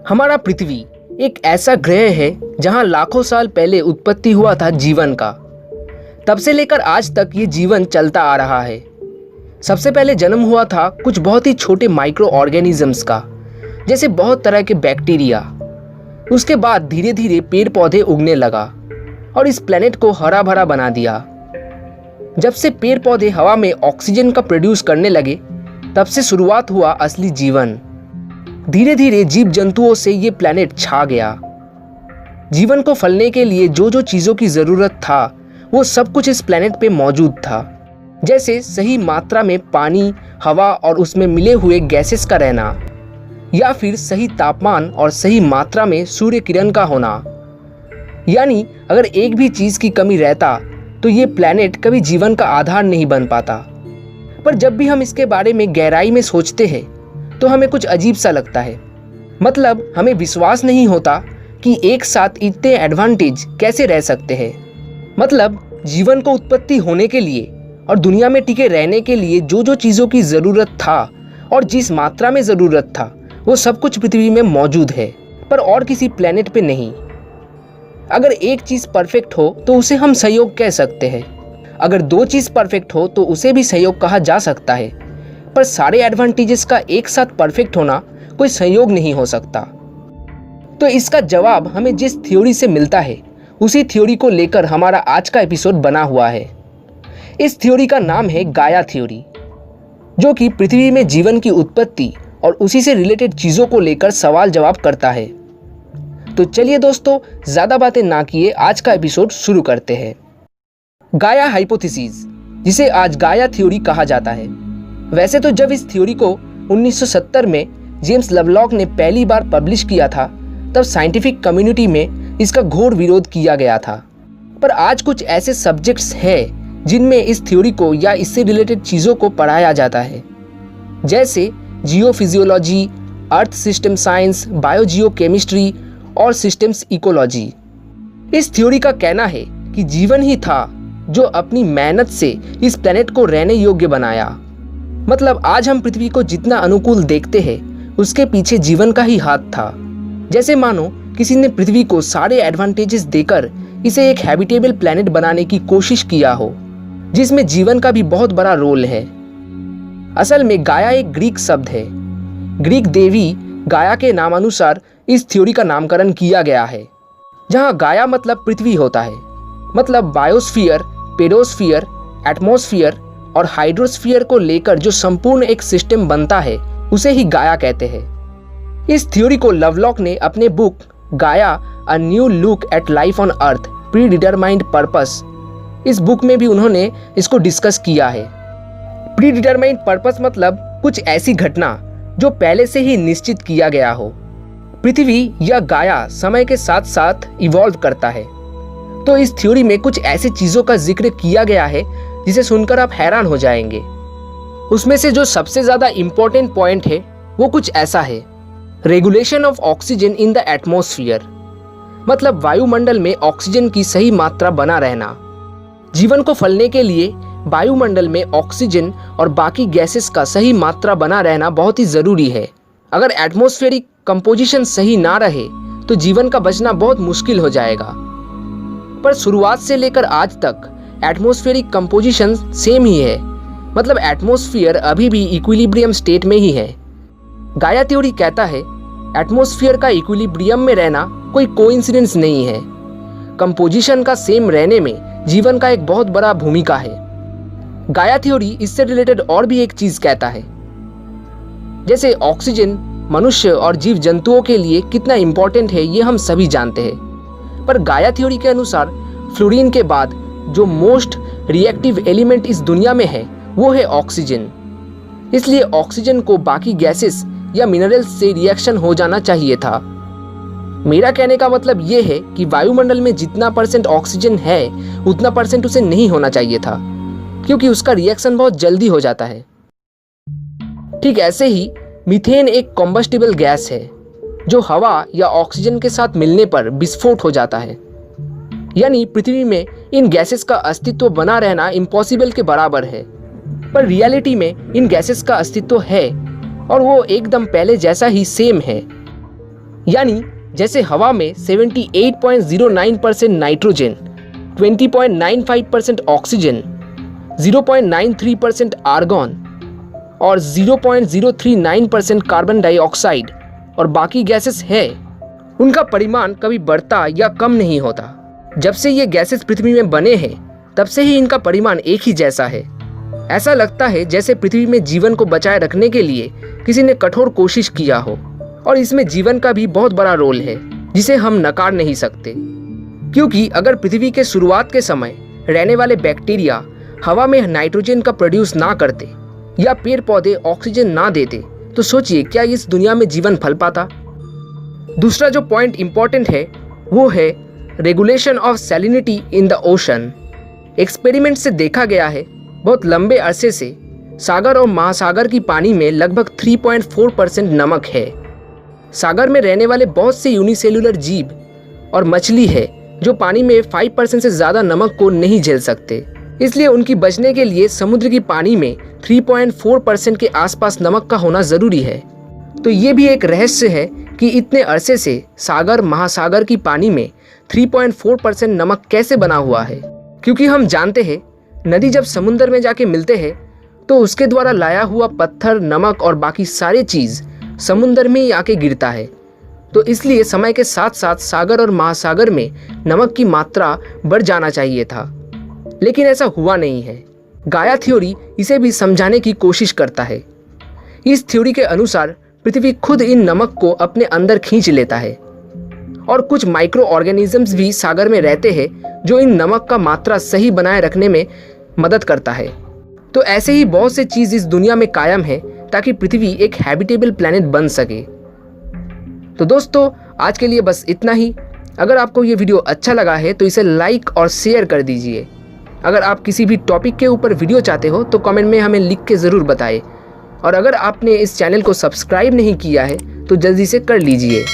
हमारा पृथ्वी एक ऐसा ग्रह है जहां लाखों साल पहले उत्पत्ति हुआ था जीवन का। तब से लेकर आज तक ये जीवन चलता आ रहा है। सबसे पहले जन्म हुआ था कुछ बहुत ही छोटे माइक्रो ऑर्गेनिजम्स का, जैसे बहुत तरह के बैक्टीरिया। उसके बाद धीरे धीरे पेड़ पौधे उगने लगा और इस प्लेनेट को हरा भरा बना दिया। जब से पेड़ पौधे हवा में ऑक्सीजन का प्रोड्यूस करने लगे, तब से शुरुआत हुआ असली जीवन। धीरे धीरे जीव जंतुओं से ये प्लेनेट छा गया। जीवन को फलने के लिए जो जो चीज़ों की ज़रूरत था, वो सब कुछ इस प्लेनेट पे मौजूद था। जैसे सही मात्रा में पानी, हवा और उसमें मिले हुए गैसेस का रहना, या फिर सही तापमान और सही मात्रा में सूर्य किरण का होना। यानी अगर एक भी चीज़ की कमी रहता तो ये प्लेनेट कभी जीवन का आधार नहीं बन पाता। पर जब भी हम इसके बारे में गहराई में सोचते हैं तो हमें कुछ अजीब सा लगता है। मतलब हमें विश्वास नहीं होता कि एक साथ इतने एडवांटेज कैसे रह सकते हैं। मतलब जीवन को उत्पत्ति होने के लिए और दुनिया में टिके रहने के लिए जो जो चीज़ों की ज़रूरत था और जिस मात्रा में ज़रूरत था, वो सब कुछ पृथ्वी में मौजूद है, पर और किसी प्लेनेट पे नहीं। अगर एक चीज़ परफेक्ट हो तो उसे हम संयोग कह सकते हैं। अगर दो चीज़ परफेक्ट हो तो उसे भी संयोग कहा जा सकता है। पर सारे एडवांटेजेस का एक साथ परफेक्ट होना कोई संयोग नहीं हो सकता। तो इसका जवाब हमें जिस थ्योरी से मिलता है, उसी थ्योरी को लेकर हमारा आज का एपिसोड बना हुआ है। इस थ्योरी का नाम है गाया थ्योरी, जो कि पृथ्वी में जीवन की उत्पत्ति और उसी से रिलेटेड चीज़ों को लेकर सवाल जवाब करता है। तो चलिए दोस्तों, ज़्यादा बातें ना किए आज का एपिसोड शुरू करते हैं। गाया हाइपोथेसिस, जिसे आज गाया थ्योरी कहा जाता है। वैसे तो जब इस थ्योरी को 1970 में जेम्स लवलॉक ने पहली बार पब्लिश किया था, तब साइंटिफिक कम्युनिटी में इसका घोर विरोध किया गया था। पर आज कुछ ऐसे सब्जेक्ट्स हैं जिनमें इस थ्योरी को या इससे रिलेटेड चीज़ों को पढ़ाया जाता है, जैसे जियोफिजियोलॉजी, अर्थ सिस्टम साइंस, बायोजियोकेमिस्ट्री और सिस्टम्स इकोलॉजी। इस थ्योरी का कहना है कि जीवन ही था जो अपनी मेहनत से इस प्लेनेट को रहने योग्य बनाया। मतलब आज हम पृथ्वी को जितना अनुकूल देखते हैं, उसके पीछे जीवन का ही हाथ था। जैसे मानो किसी ने पृथ्वी को सारे एडवांटेजेस देकर इसे एक हैबिटेबल प्लेनेट बनाने की कोशिश किया हो, जिसमें जीवन का भी बहुत बड़ा रोल है। असल में गाया एक ग्रीक शब्द है। ग्रीक देवी गाया के नामानुसार इस थ्योरी का नामकरण किया गया है, जहाँ गाया मतलब पृथ्वी होता है। मतलब बायोस्फीयर, पेडोस्फीयर, एटमॉस्फेयर और हाइड्रोस्फीयर को लेकर जो संपूर्ण एक सिस्टम बनता है, उसे ही गाया कहते हैं। इस थ्योरी को लवलॉक ने अपने बुक गाया a new look at life on earth pre determined purpose, इस बुक में भी उन्होंने इसको डिस्कस किया है। प्री डिटरमाइंड पर्पस मतलब कुछ ऐसी घटना जो पहले से ही निश्चित किया गया हो। पृथ्वी या गाया समय के साथ साथ इवॉल्व करता है। तो इस थ्योरी में कुछ ऐसी चीज़ों का जिक्र किया गया है जिसे सुनकर आप हैरान हो जाएंगे। उसमें से जो सबसे ज़्यादा इम्पोर्टेंट पॉइंट है, वो कुछ ऐसा है: regulation of oxygen in the atmosphere. मतलब वायुमंडल में ऑक्सीजन की सही मात्रा बना रहना। जीवन को फलने के लिए वायुमंडल में ऑक्सीजन और बाकी गैसेस का सही मात्रा बना रहना बहुत ही ज़रूरी है। अगर एटमॉस्फेरिक कंपोजिशन सही ना रहे तो जीवन का बचना बहुत मुश्किल हो जाएगा। पर शुरुआत से लेकर आज तक एटमॉस्फेरिक कंपोजिशन सेम ही है। मतलब एटमॉस्फेयर अभी भी इक्विलिब्रियम स्टेट में ही है। गाया थ्योरी कहता है एटमॉस्फेयर का इक्विलिब्रियम में रहना कोई कोइंसिडेंस नहीं है। कंपोजिशन का सेम रहने में जीवन का एक बहुत बड़ा भूमिका है। गाया थ्योरी इससे रिलेटेड और भी एक चीज़ कहता है, जैसे ऑक्सीजन मनुष्य और जीव जंतुओं के लिए कितना इम्पोर्टेंट है, ये हम सभी जानते हैं। पर गाया थ्योरी के अनुसार फ्लोरीन के बाद जो मोस्ट रिएक्टिव एलिमेंट इस दुनिया में है, वो है ऑक्सीजन। इसलिए ऑक्सीजन को बाकी गैसेस या मिनरल्स से रिएक्शन हो जाना चाहिए था। मेरा कहने का मतलब ये है कि वायुमंडल में जितना % ऑक्सीजन है, उतना % उसे नहीं होना चाहिए था, क्योंकि उसका रिएक्शन बहुत जल्दी हो जाता है। ठीक ऐसे ही मीथेन एक कॉम्बस्टिबल गैस है, जो हवा या ऑक्सीजन के साथ मिलने पर विस्फोट हो जाता है। यानी पृथ्वी में इन गैसेस का अस्तित्व बना रहना इम्पॉसिबल के बराबर है। पर रियलिटी में इन गैसेस का अस्तित्व है और वो एकदम पहले जैसा ही सेम है। यानी जैसे हवा में 78.09% नाइट्रोजन, 20.95% ऑक्सीजन, 0.93% आर्गन और 0.039% कार्बन डाइऑक्साइड और बाकी गैसेस है, उनका परिमाण कभी बढ़ता या कम नहीं होता। जब से ये गैसेस पृथ्वी में बने हैं तब से ही इनका परिमाण एक ही जैसा है। ऐसा लगता है जैसे पृथ्वी में जीवन को बचाए रखने के लिए किसी ने कठोर कोशिश किया हो, और इसमें जीवन का भी बहुत बड़ा रोल है जिसे हम नकार नहीं सकते। क्योंकि अगर पृथ्वी के शुरुआत के समय रहने वाले बैक्टीरिया हवा में नाइट्रोजन का प्रोड्यूस ना करते या पेड़ पौधे ऑक्सीजन ना देते तो सोचिए क्या इस दुनिया में जीवन फल पाता। दूसरा जो पॉइंट इंपॉर्टेंट है वो है regulation of salinity in the ocean. Experiment से देखा गया है बहुत लंबे अरसे से सागर और महासागर की पानी में लगभग 3.4% नमक है। सागर में रहने वाले बहुत से यूनिसेलुलर जीव और मछली है जो पानी में 5% से ज़्यादा नमक को नहीं झेल सकते, इसलिए उनकी बचने के लिए समुद्र की पानी में 3.4% के आसपास नमक का होना ज़रूरी है। तो ये भी एक रहस्य है कि इतने अरसे से सागर महासागर की पानी में 3.4% नमक कैसे बना हुआ है। क्योंकि हम जानते हैं नदी जब समुद्र में जाके मिलते हैं तो उसके द्वारा लाया हुआ पत्थर, नमक और बाकी सारी चीज़ समुद्र में ही आके गिरता है। तो इसलिए समय के साथ साथ सागर और महासागर में नमक की मात्रा बढ़ जाना चाहिए था, लेकिन ऐसा हुआ नहीं है। गाया थ्योरी इसे भी समझाने की कोशिश करता है। इस थ्योरी के अनुसार पृथ्वी खुद इन नमक को अपने अंदर खींच लेता है और कुछ माइक्रो ऑर्गेनिजम्स भी सागर में रहते हैं जो इन नमक का मात्रा सही बनाए रखने में मदद करता है। तो ऐसे ही बहुत से चीज़ इस दुनिया में कायम है ताकि पृथ्वी एक हैबिटेबल प्लैनेट बन सके। तो दोस्तों आज के लिए बस इतना ही। अगर आपको ये वीडियो अच्छा लगा है तो इसे लाइक और शेयर कर दीजिए। अगर आप किसी भी टॉपिक के ऊपर वीडियो चाहते हो तो कमेंट में हमें लिख के ज़रूर बताएं। और अगर आपने इस चैनल को सब्सक्राइब नहीं किया है तो जल्दी से कर लीजिए।